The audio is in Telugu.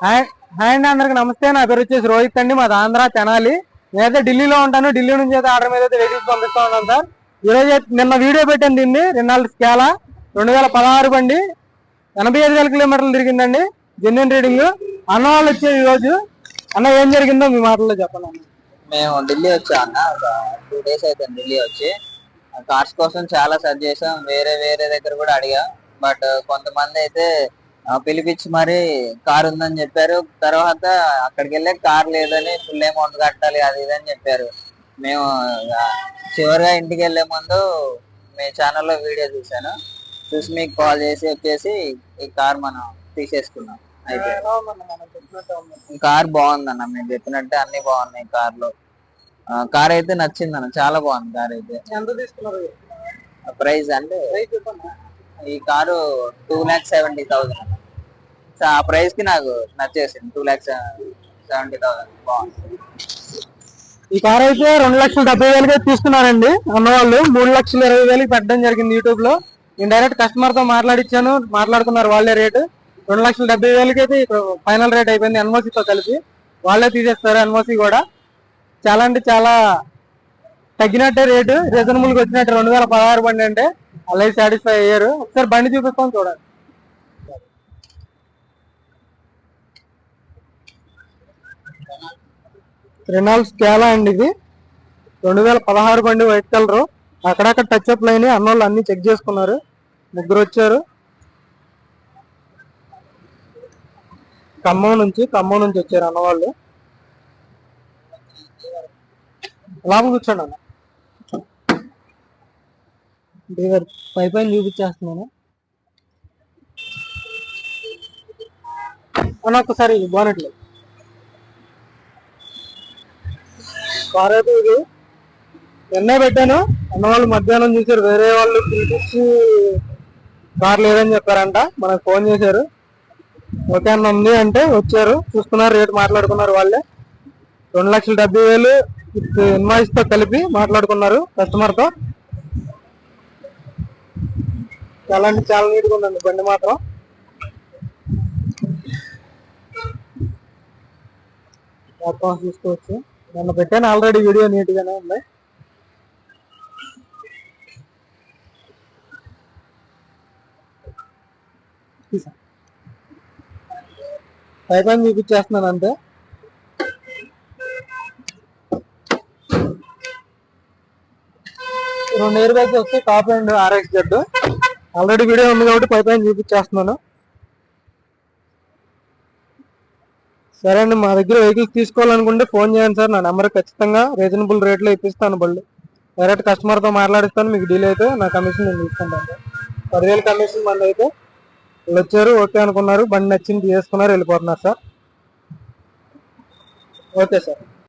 హాయ్ హాయ్ అండి, అందరికి నమస్తే. నా పేరు వచ్చేసి రోహిత్ అండి, మాది ఆంధ్ర తెనాలి. నేనైతే ఢిల్లీలో ఉంటాను. ఢిల్లీ నుంచి అయితే ఆర్డర్ మీద అయితే వెహికల్స్ పంపిస్తా ఉన్నాను సార్. ఈరోజు నిన్న వీడియో పెట్టాను దీన్ని. రెనాల్డ్ స్కాలా 2016 బండి, 85,000 కిలోమీటర్లు తిరిగిందండి. Genuine reading. అన్న వాళ్ళు వచ్చారు ఈ రోజు. అన్న ఏం జరిగిందో మీ మాటల్లో చెప్పండి. మేము ఢిల్లీ వచ్చా అన్న, ఒక 2 days అయితే ఢిల్లీ వచ్చి కార్స్ కోసం చాలా సెర్చ్ చేసాం. వేరే వేరే దగ్గర కూడా అడిగా. బట్ కొంతమంది అయితే పిలిపించి మరి కార్ ఉందని చెప్పారు. తర్వాత అక్కడికి వెళ్ళే కార్ లేదని, ఫుల్ అమౌంట్ కట్టాలి అది ఇదని చెప్పారు. మేము చివరిగా ఇంటికి వెళ్లే ముందు మీ ఛానల్లో వీడియో చూసాను. చూసి మీకు కాల్ చేసి వచ్చేసి ఈ కార్ మనం తీసేసుకున్నాం. అయితే కార్ బాగుందన్న, మేము చెప్పినట్టే అన్ని బాగున్నాయి కార్ లో. కార్ అయితే నచ్చిందన్న, చాలా బాగుంది కార్ అయితే. ఎంత తీసుకున్నారు? ప్రైస్ అంటే ఈ కారు 2,70,000. ఆ ప్రైస్ కి నాకు నచ్చేసింది. 2,70,000 బాగుంది. ఈ కార్ అయితే 2,70,000 తీసుకున్నారండి అన్నవాళ్ళు. 3,20,000 పెట్టడం జరిగింది యూట్యూబ్ లో. నేను డైరెక్ట్ కస్టమర్ తో మాట్లాడుకున్నారు వాళ్ళే రేటు. 2,70,000 అయితే ఫైనల్ రేట్ అయిపోయింది ఎన్ఓసీతో కలిపి. వాళ్ళే తీసేస్తారు ఎన్ఓసీ కూడా. చాలా అంటే చాలా తగ్గినట్టే రేటు, రీజనబుల్ గా వచ్చినట్టు. 2016 బండి అంటే అలాగే సాటిస్ఫై అయ్యారు. ఒకసారి బండి చూపిస్తాం చూడండి. రెనాల్డ్ స్కాలా అండి ఇది. 2016 బండి, వైట్ కలర్. అక్కడక్కడ టచ్ అప్ లైన్ అన్నోళ్ళు అన్ని చెక్ చేసుకున్నారు. ముగ్గురు వచ్చారు ఖమ్మం నుంచి వచ్చారు అన్నవాళ్ళు. లాభం కూర్చోండి అన్న. పైపైన చూపించేస్తున్నాను అన్న. ఒక్కసారి బానెట్లు కార్ అయితే ఇది నిన్నే పెట్టాను. అన్నవాళ్ళు మధ్యాహ్నం చూసారు, వేరే వాళ్ళు పిలిపించి కార్ లేదని చెప్పారంట. మనకు ఫోన్ చేశారు. ఓకే అన్న ఉంది అంటే వచ్చారు, చూసుకున్నారు, రేటు మాట్లాడుకున్నారు వాళ్ళే. 2,70,000 ఇన్వాయిస్ తో కలిపి మాట్లాడుకున్నారు కస్టమర్ తో. చాలా అంటే చాలా నీట్ గా ఉందండి బండి మాత్రం. మొత్తం చూసుకోవచ్చు. నన్ను పెట్టాను ఆల్రెడీ వీడియో, నీట్ గానే ఉంది. పైపైన చూపించేస్తున్నాను అంతే. రెండు ఇయర్ బ్యాగ్స్ వస్తే top and RX Z. Already video ఉంది కాబట్టి పైపైన చూపించేస్తున్నాను. సరే అండి, మా దగ్గర వెహికల్స్ తీసుకోవాలనుకుంటే ఫోన్ చేయండి సార్. నా నెంబర్ ఖచ్చితంగా రీజనబుల్ రేట్లో ఇప్పిస్తాను బళ్ళు. డైరెక్ట్ కస్టమర్తో మాట్లాడిస్తాను. మీకు డీల్ అయితే నా కమిషన్ నేను తీసుకుంటాను సార్. 10,000 కమిషన్ మంది అయితే. వాళ్ళు వచ్చారు, ఓకే అనుకున్నారు, బండి నచ్చింది, తీసుకున్నారు, వెళ్ళిపోతున్నారు సార్. Okay sir.